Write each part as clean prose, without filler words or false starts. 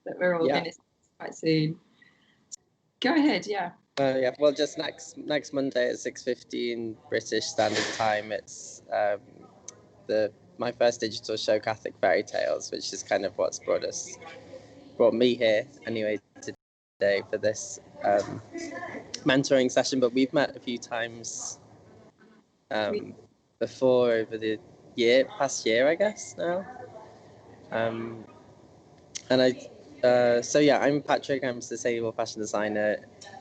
that we're all going to see quite soon. Go ahead, yeah. Yeah, well, just next Monday at 6:15 British Standard Time, it's my first digital show, Catholic Fairy Tales, which is kind of what's brought me here anyway today for this mentoring session. But we've met a few times before over the past year, I guess now. I'm Patrick. I'm a sustainable fashion designer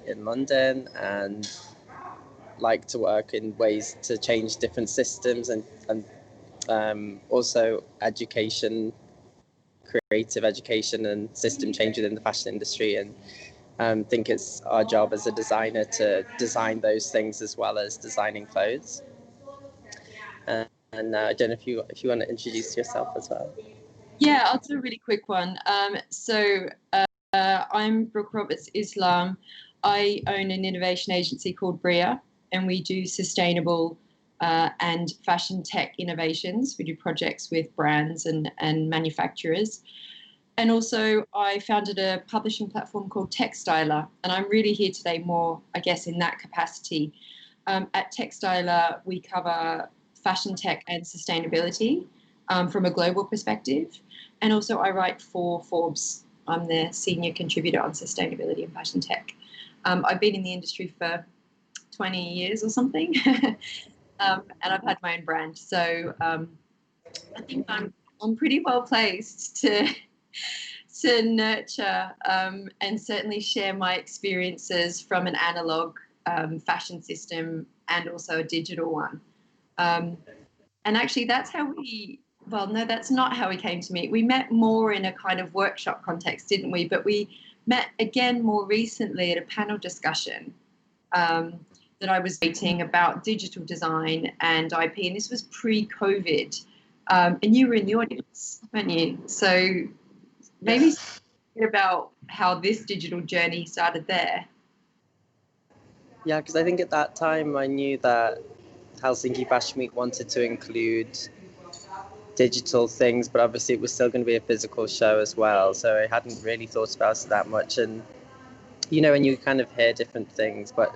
in London, and like to work in ways to change different systems and also education, creative education and system change within the fashion industry. And think it's our job as a designer to design those things as well as designing clothes. And I don't know if you want to introduce yourself as well. Yeah, I'll do a really quick one. I'm Brooke Roberts-Islam. I own an innovation agency called Bria, and we do sustainable and fashion tech innovations. We do projects with brands and manufacturers. And also I founded a publishing platform called Textiler, and I'm really here today more, I guess, in that capacity. At Textiler, we cover fashion tech and sustainability from a global perspective. And also I write for Forbes. I'm their senior contributor on sustainability and fashion tech. I've been in the industry for 20 years or something, and I've had my own brand. So I think I'm pretty well placed to nurture and certainly share my experiences from an analog fashion system and also a digital one. And actually that's how that's not how we came to meet. We met more in a kind of workshop context, didn't we? But we met again more recently at a panel discussion that I was reading about digital design and IP, and this was pre-COVID. And you were in the audience, weren't you? So maybe about how this digital journey started there. Yeah, because I think at that time I knew that Helsinki Fashion Week wanted to include digital things, but obviously it was still going to be a physical show as well. So I hadn't really thought about it that much. And, when you kind of hear different things, but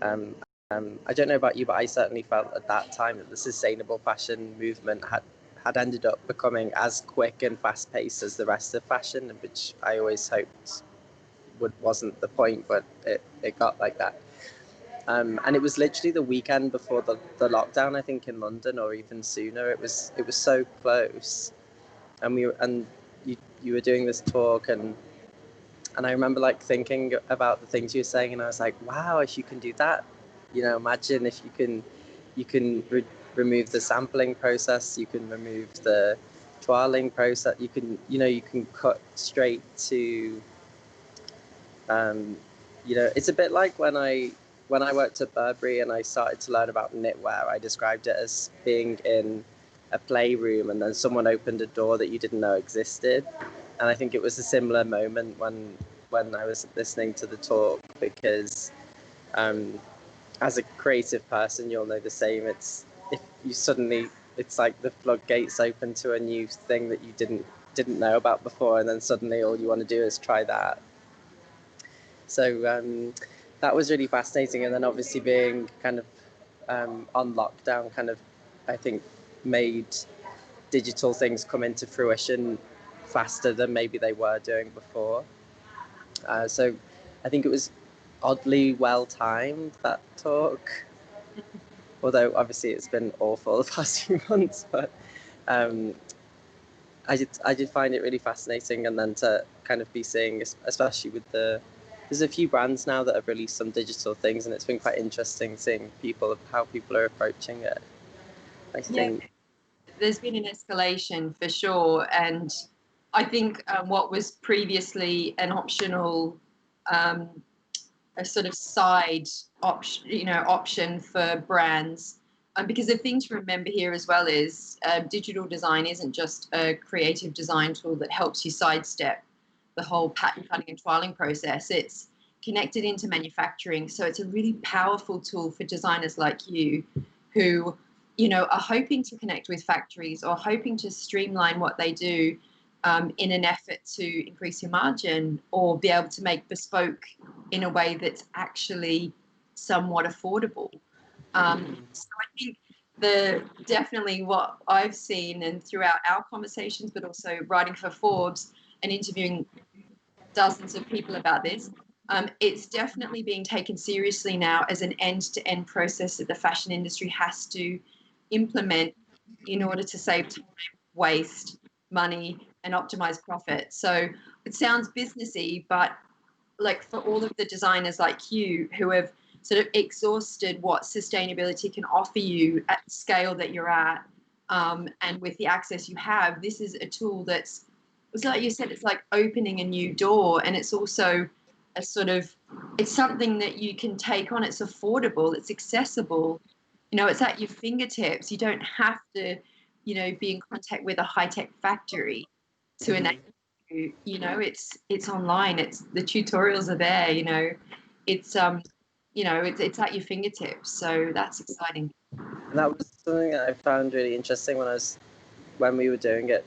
I don't know about you, but I certainly felt at that time that the sustainable fashion movement had ended up becoming as quick and fast paced as the rest of fashion, which I always hoped wasn't the point, but it got like that. And it was literally the weekend before the lockdown, I think, in London, or even sooner. It was so close, and you were doing this talk, and I remember like thinking about the things you were saying, and I was like, wow, if you can do that, imagine if you can remove the sampling process, you can remove the toiling process, you can cut straight to, it's a bit like when I worked at Burberry and I started to learn about knitwear. I described it as being in a playroom and then someone opened a door that you didn't know existed. And I think it was a similar moment when I was listening to the talk, because as a creative person, you'll know the same. It's like the floodgates open to a new thing that you didn't know about before, and then suddenly all you want to do is try that. So that was really fascinating. And then obviously being kind of on lockdown kind of, I think, made digital things come into fruition faster than maybe they were doing before. So I think it was oddly well timed, that talk. Although obviously it's been awful the past few months, but I did find it really fascinating. And then to kind of be seeing, especially with there's a few brands now that have released some digital things, and it's been quite interesting seeing how people are approaching it. I think there's been an escalation for sure, and I think what was previously an optional, a sort of side option for brands, because the thing to remember here as well is digital design isn't just a creative design tool that helps you sidestep the whole pattern cutting and trialing process. It's connected into manufacturing, so it's a really powerful tool for designers like you who are hoping to connect with factories or hoping to streamline what they do, in an effort to increase your margin or be able to make bespoke in a way that's actually somewhat affordable. So I think definitely what I've seen and throughout our conversations, but also writing for Forbes and interviewing dozens of people about this, it's definitely being taken seriously now as an end-to-end process that the fashion industry has to implement in order to save time, waste, money, and optimize profit. So it sounds businessy, but like for all of the designers like you who have sort of exhausted what sustainability can offer you at the scale that you're at, and with the access you have, this is a tool it's like you said, it's like opening a new door, and it's also a sort of, it's something that you can take on. It's affordable, it's accessible, it's at your fingertips. You don't have to, be in contact with a high-tech factory to enable you. It's online. It's the tutorials are there. It's it's at your fingertips. So that's exciting. And that was something that I found really interesting when we were doing it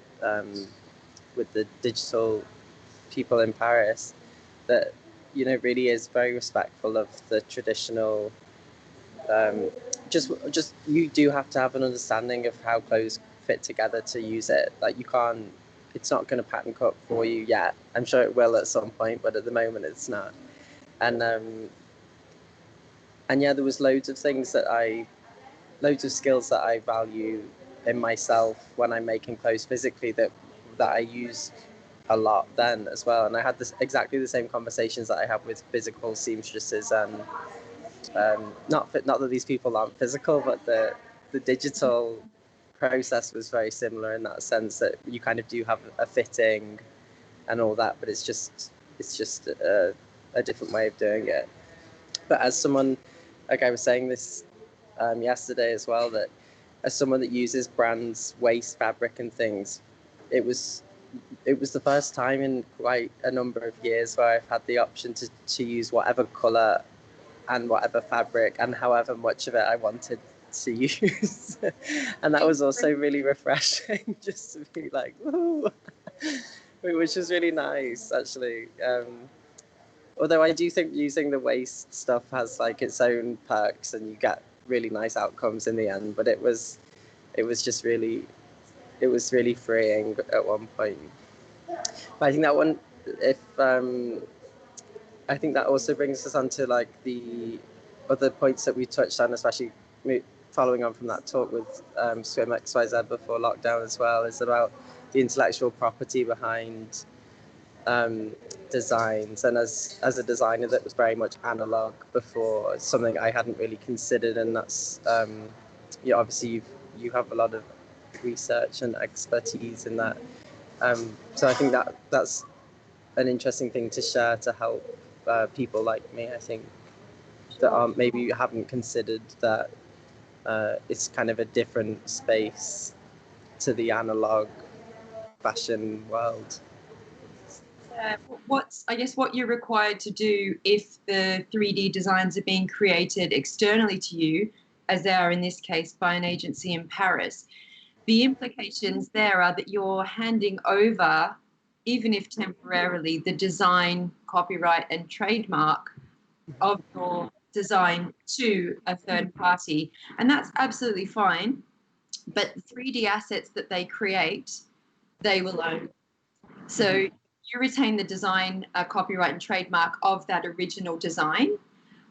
with the digital people in Paris, that really is very respectful of the traditional. Just you do have to have an understanding of how clothes fit together to use it. Like, you can't. It's not going to pattern cut for you yet. I'm sure it will at some point, but at the moment it's not. And yeah, there was loads of skills that I value in myself when I'm making clothes physically that I use a lot then as well. And I had exactly the same conversations that I have with physical seamstresses, and not that these people aren't physical, but the digital process was very similar in that sense, that you kind of do have a fitting and all that, but it's just a different way of doing it. But as someone, like I was saying this yesterday as well, that as someone that uses brands' waste fabric and things, it was the first time in quite a number of years where I've had the option to use whatever colour and whatever fabric and however much of it I wanted to use. And that was also really refreshing, just to be like, woo, which was really nice, actually. Although I do think using the waste stuff has like its own perks, and you get really nice outcomes in the end. But it was just really, it was really freeing at one point. But I think that one, I think that also brings us on to like the other points that we touched on, especially following on from that talk with Swim XYZ before lockdown as well, is about the intellectual property behind designs. And as a designer that was very much analog before, it's something I hadn't really considered, and that's obviously you have a lot of research and expertise in that, so I think that's an interesting thing to share to help people like me, I think, that maybe haven't considered that it's kind of a different space to the analog fashion world. What you're required to do if the 3D designs are being created externally to you, as they are in this case by an agency in Paris, the implications there are that you're handing over, even if temporarily, the design, copyright, and trademark of your design to a third party. And that's absolutely fine. But 3D assets that they create, they will own. So you retain the design, copyright, and trademark of that original design,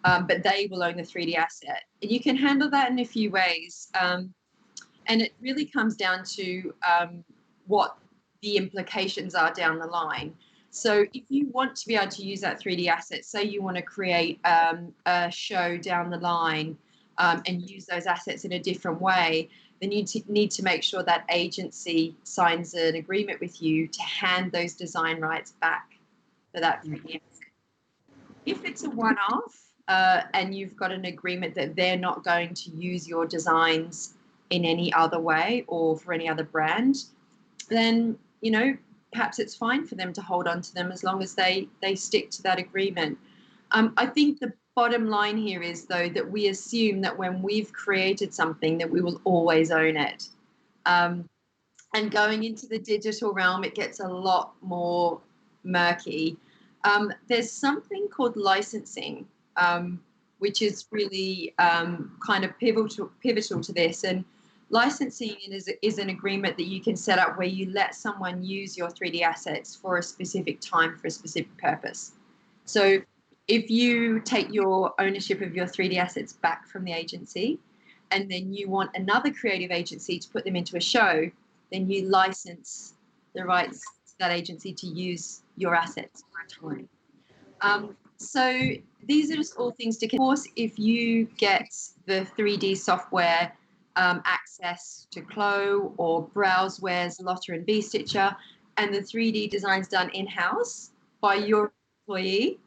but they will own the 3D asset. And you can handle that in a few ways. And it really comes down to what the implications are down the line. So if you want to be able to use that 3D asset, say you want to create a show down the line and use those assets in a different way, then you need to make sure that agency signs an agreement with you to hand those design rights back for that 3D asset. If it's a one-off and you've got an agreement that they're not going to use your designs in any other way or for any other brand, then perhaps it's fine for them to hold on to them as long as they stick to that agreement. I think the bottom line here is, though, that we assume that when we've created something that we will always own it. And And going into the digital realm, it gets a lot more murky. There's something called licensing, which is really kind of pivotal to this. And licensing is an agreement that you can set up where you let someone use your 3D assets for a specific time for a specific purpose. So if you take your ownership of your 3D assets back from the agency, and then you want another creative agency to put them into a show, then you license the rights to that agency to use your assets for a time. So these are just all things to consider. Of course, if you get the 3D software access to Clo or Browseware's Lotter and B-Stitcher, and the 3D design's done in-house by your employee,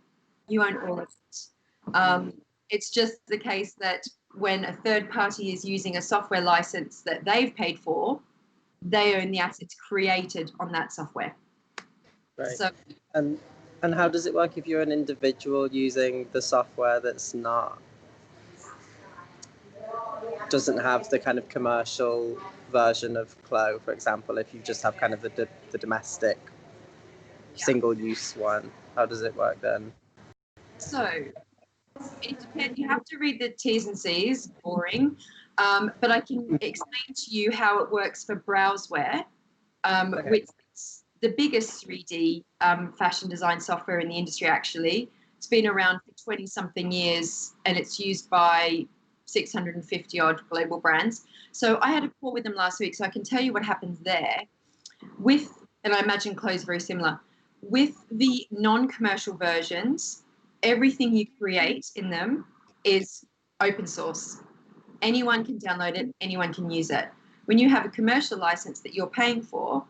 you own all of it. It's just the case that when a third party is using a software license that they've paid for, they own the assets created on that software. Right. So, and how does it work if you're an individual using the software that's doesn't have the kind of commercial version of Clo, for example, if you just have kind of the domestic single-use one? How does it work then? So it depends. You have to read the T's and C's, boring. But I can explain to you how it works for Browseware, Okay. which is the biggest 3D fashion design software in the industry, actually. It's been around for 20-something years, and it's used by 650 odd global brands. So I had a call with them last week, so I can tell you what happens there. And I imagine Clo's very similar. With the non-commercial versions, everything you create in them is open source. Anyone can download it, anyone can use it. When you have a commercial license that you're paying for,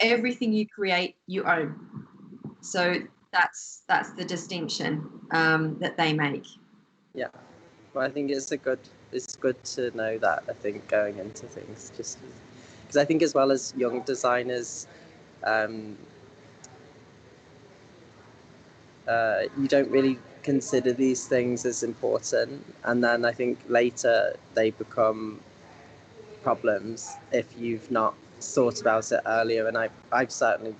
everything you create, you own. So that's the distinction that they make. Yeah, well, I think it's good to know that, I think, going into things, just because I think as well as young designers, you don't really consider these things as important, and then I think later they become problems if you've not thought about it earlier. And I've certainly,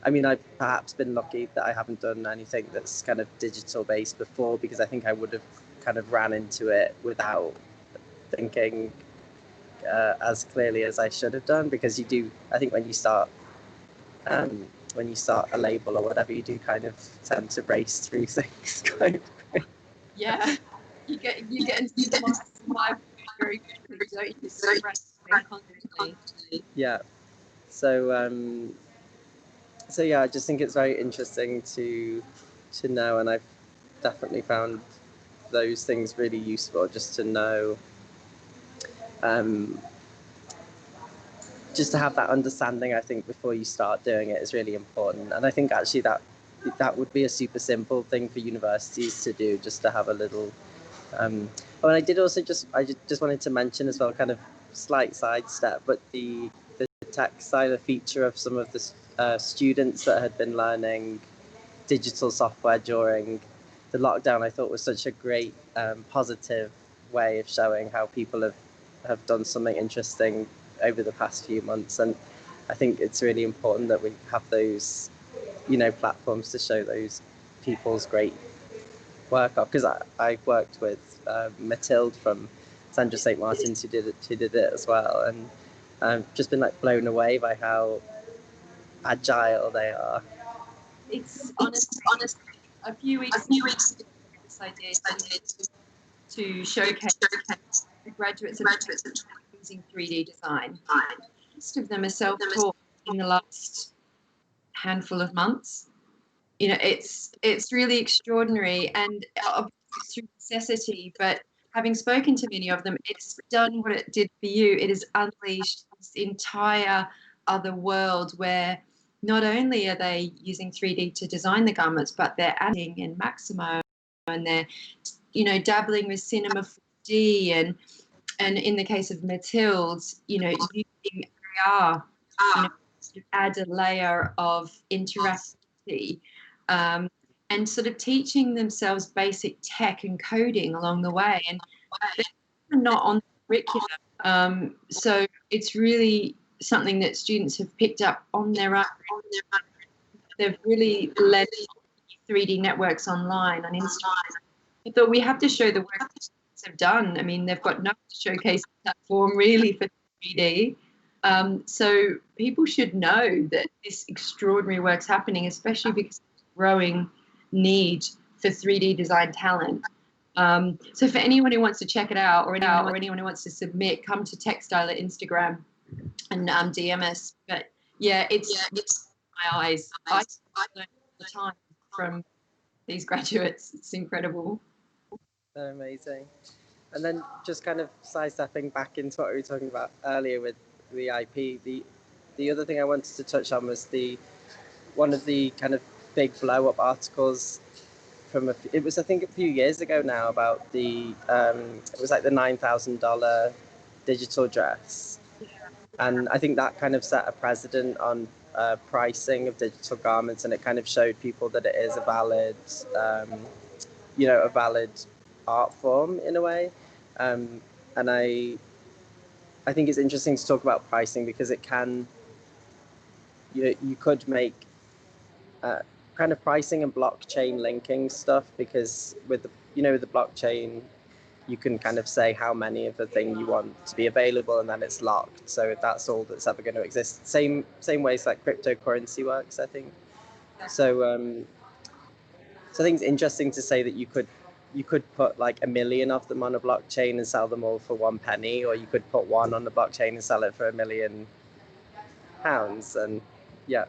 I've perhaps been lucky that I haven't done anything that's kind of digital based before, because I think I would have kind of ran into it without thinking as clearly as I should have done, because you do, I think when you start a label or whatever, you do kind of tend to race through things quite quick. Yeah, you get into the life very quickly, don't you? So constantly. Yeah. So yeah, I just think it's very interesting to know, and I've definitely found those things really useful, just to know, just to have that understanding. I think before you start doing it is really important, and I think actually that would be a super simple thing for universities to do, just to have a little. And I did also just wanted to mention as well, kind of slight sidestep, but the textile feature of some of the students that had been learning digital software during the lockdown, I thought was such a great positive way of showing how people have done something interesting over the past few months. And I think it's really important that we have those, platforms to show those people's great work off. Because I worked with Mathilde from Sandra St. Martin's who did it as well, and I've just been like blown away by how agile they are. It's honestly a few weeks this idea to showcase the graduates and using 3D design. Most of them are self-taught in the last handful of months. It's really extraordinary, and it's through necessity, but having spoken to many of them, it's done what it did for you. It has unleashed this entire other world where not only are they using 3D to design the garments, but they're adding in Maximo, and they're dabbling with Cinema 4D, and in the case of Mathilde, using AR, to add a layer of interactivity, and sort of teaching themselves basic tech and coding along the way, and they're not on the curriculum. So it's really something that students have picked up on their own. They've really led 3D networks online on Instagram. I thought we have to show the work that students have done. I mean, they've got no showcase platform really for 3D. So people should know that this extraordinary work's happening, especially because of the growing need for 3D design talent. So for anyone who wants to check it out, or anyone who wants to submit, come to Textile at Instagram and DM us. But yeah, it's my eyes. I learn all the time from these graduates. It's incredible. Amazing. And then just kind of sidestepping back into what we were talking about earlier with the IP, the other thing I wanted to touch on was one of the kind of big blow up articles from it was I think a few years ago now about it was like the $9,000 digital dress, and I think that kind of set a precedent on pricing of digital garments, and it kind of showed people that it is a valid a valid art form in a way, and I think it's interesting to talk about pricing because it can, you could make kind of pricing and blockchain linking stuff, because with the blockchain you can kind of say how many of the thing you want to be available, and then it's locked, so that's all that's ever going to exist. Same ways like cryptocurrency works, I think. So I think it's interesting to say that you could put like 1 million of them on a blockchain and sell them all for 1 penny, or you could put one on the blockchain and sell it for £1 million. And yeah,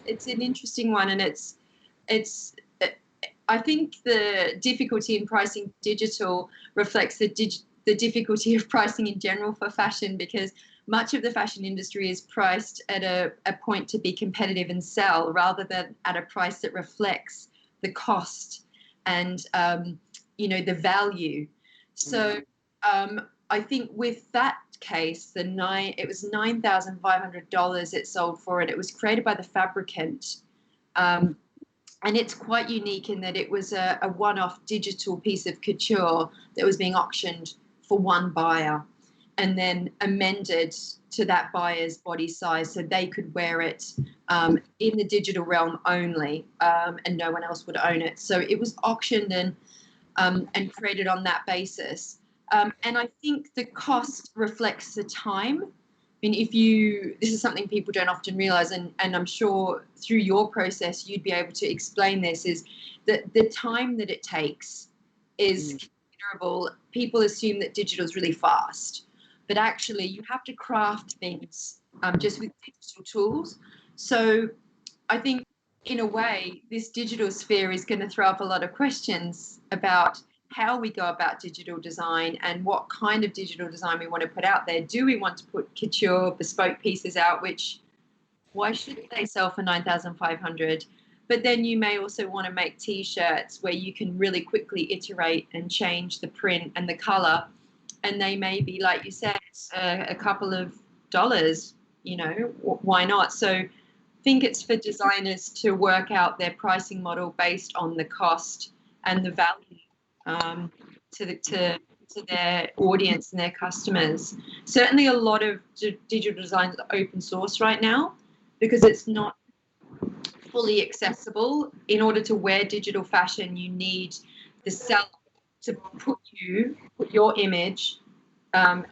it's an interesting one, and it's I think the difficulty in pricing digital reflects the difficulty of pricing in general for fashion, because much of the fashion industry is priced at a point to be competitive and sell, rather than at a price that reflects the cost and the value. So I think with that case, it was $9,500 it sold for, and it was created by the fabricant. And it's quite unique in that it was a one-off digital piece of couture that was being auctioned for one buyer, and then amended to that buyer's body size so they could wear it in the digital realm only, and no one else would own it. So it was auctioned and created on that basis. And I think the cost reflects the time. I mean, this is something people don't often realize, and I'm sure through your process you'd be able to explain this, is that the time that it takes is considerable. People assume that digital is really fast, but actually you have to craft things just with digital tools. So I think in a way this digital sphere is going to throw up a lot of questions about how we go about digital design and what kind of digital design we want to put out there. Do we want to put couture, bespoke pieces out, which why should they sell for $9,500? But then you may also want to make T-shirts where you can really quickly iterate and change the print and the color, and they may be, like you said, a couple of dollars. Why not? So I think it's for designers to work out their pricing model based on the cost and the value to their audience and their customers. Certainly a lot of digital design is open source right now because it's not fully accessible. In order to wear digital fashion, you need the seller to put your image and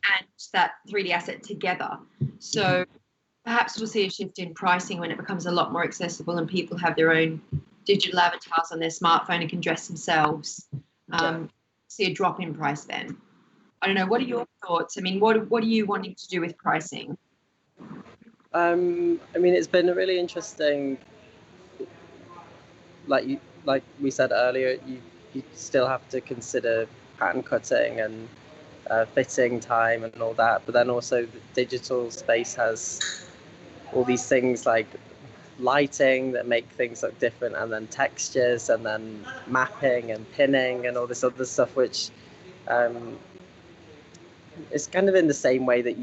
that 3D asset together. So perhaps we'll see a shift in pricing when it becomes a lot more accessible and people have their own digital avatars on their smartphone and can dress themselves. See a drop in price then. I don't know. What are your thoughts? I mean, what are you wanting to do with pricing? I mean, it's been a really interesting, like we said earlier, you still have to consider pattern cutting and fitting time and all that, but then also the digital space has all these things like lighting that make things look different, and then textures, and then mapping and pinning and all this other stuff, which is kind of in the same way that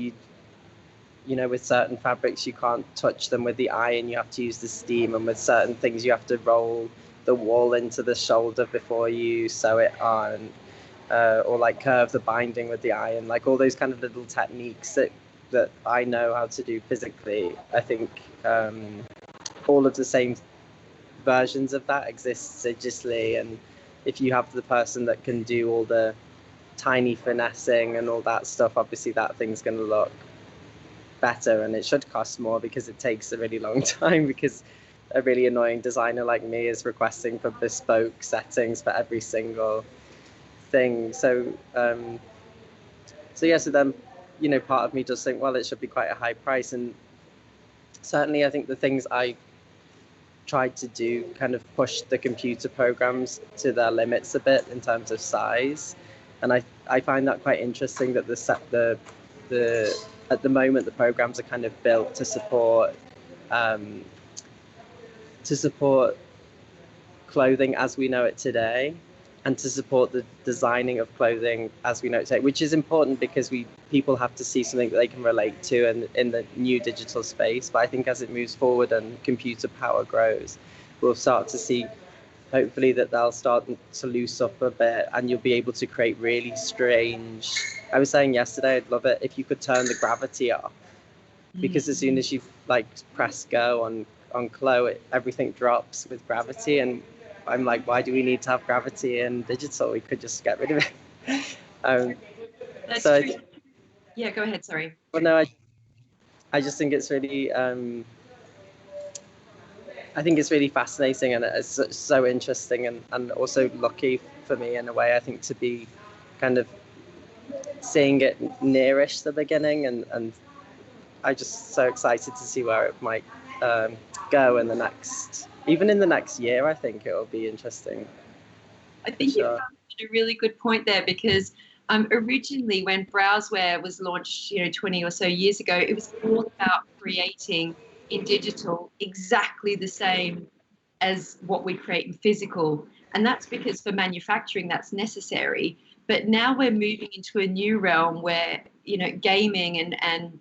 with certain fabrics you can't touch them with the eye and you have to use the steam, and with certain things you have to roll the wool into the shoulder before you sew it on, or like curve the binding with the iron, like all those kind of little techniques that that I know how to do physically. I think all of the same versions of that exist digitally, and if you have the person that can do all the tiny finessing and all that stuff, obviously that thing's going to look better, and it should cost more because it takes a really long time, because a really annoying designer like me is requesting for bespoke settings for every single thing. So so then, you know, part of me does think, well, it should be quite a high price. And certainly I think the things I tried to do kind of push the computer programs to their limits a bit in terms of size. And I find that quite interesting that the at the moment the programs are kind of built to support clothing as we know it today, and to support the designing of clothing as we know it today, which is important because people have to see something that they can relate to in the new digital space. But I think as it moves forward and computer power grows, we'll start to see, hopefully, that they'll start to loose up a bit, and you'll be able to create really strange. I was saying yesterday, I'd love it if you could turn the gravity off, because as soon as you like press go on Chloe, everything drops with gravity, and I'm like, why do we need to have gravity in digital? We could just get rid of it. That's so true. Yeah, go ahead. Sorry. Well, no, I just think it's really I think it's really fascinating, and it's so interesting, and also lucky for me in a way, I think, to be kind of seeing it nearish the beginning, and I'm just so excited to see where it might go in the next year. I think it will be interesting. I think you've made a really good point there, because originally when Browseware was launched, 20 or so years ago, it was all about creating in digital exactly the same as what we create in physical. And that's because for manufacturing, that's necessary. But now we're moving into a new realm where, gaming and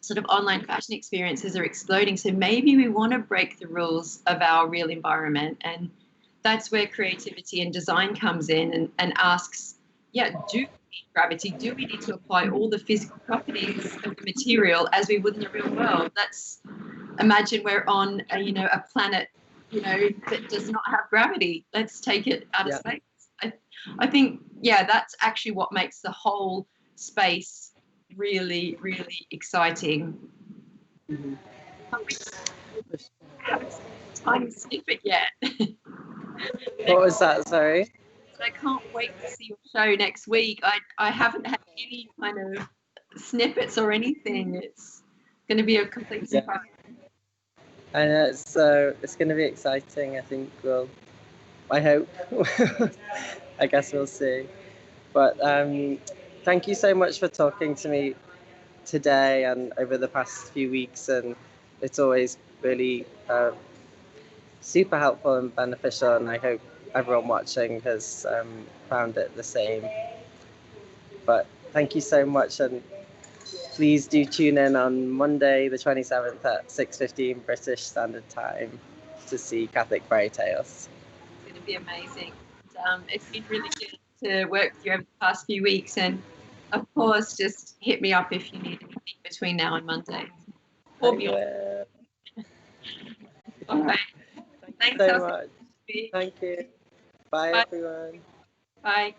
sort of online fashion experiences are exploding. So maybe we want to break the rules of our real environment. And that's where creativity and design comes in and asks, do we need gravity? Do we need to apply all the physical properties of the material as we would in the real world? Imagine we're on a planet, that does not have gravity. Let's take it out of space. I think, that's actually what makes the whole space really, really exciting. Mm-hmm. I haven't seen a tiny snippet yet. What was that? Sorry. I can't wait to see your show next week. I haven't had any kind of snippets or anything. It's going to be a complete surprise. I know, so it's going to be exciting. I think I hope. I guess we'll see. But thank you so much for talking to me today and over the past few weeks. And it's always really super helpful and beneficial. And I hope everyone watching has found it the same. But thank you so much. And please do tune in on Monday, the 27th at 6:15 British Standard Time to see Catholic Fairy Tales. It's going to be amazing. It's been really good to work with you over the past few weeks. And of course, just hit me up if you need anything between now and Monday. Or beyond. All right. Thanks so much. Thank you. Bye, everyone. Bye.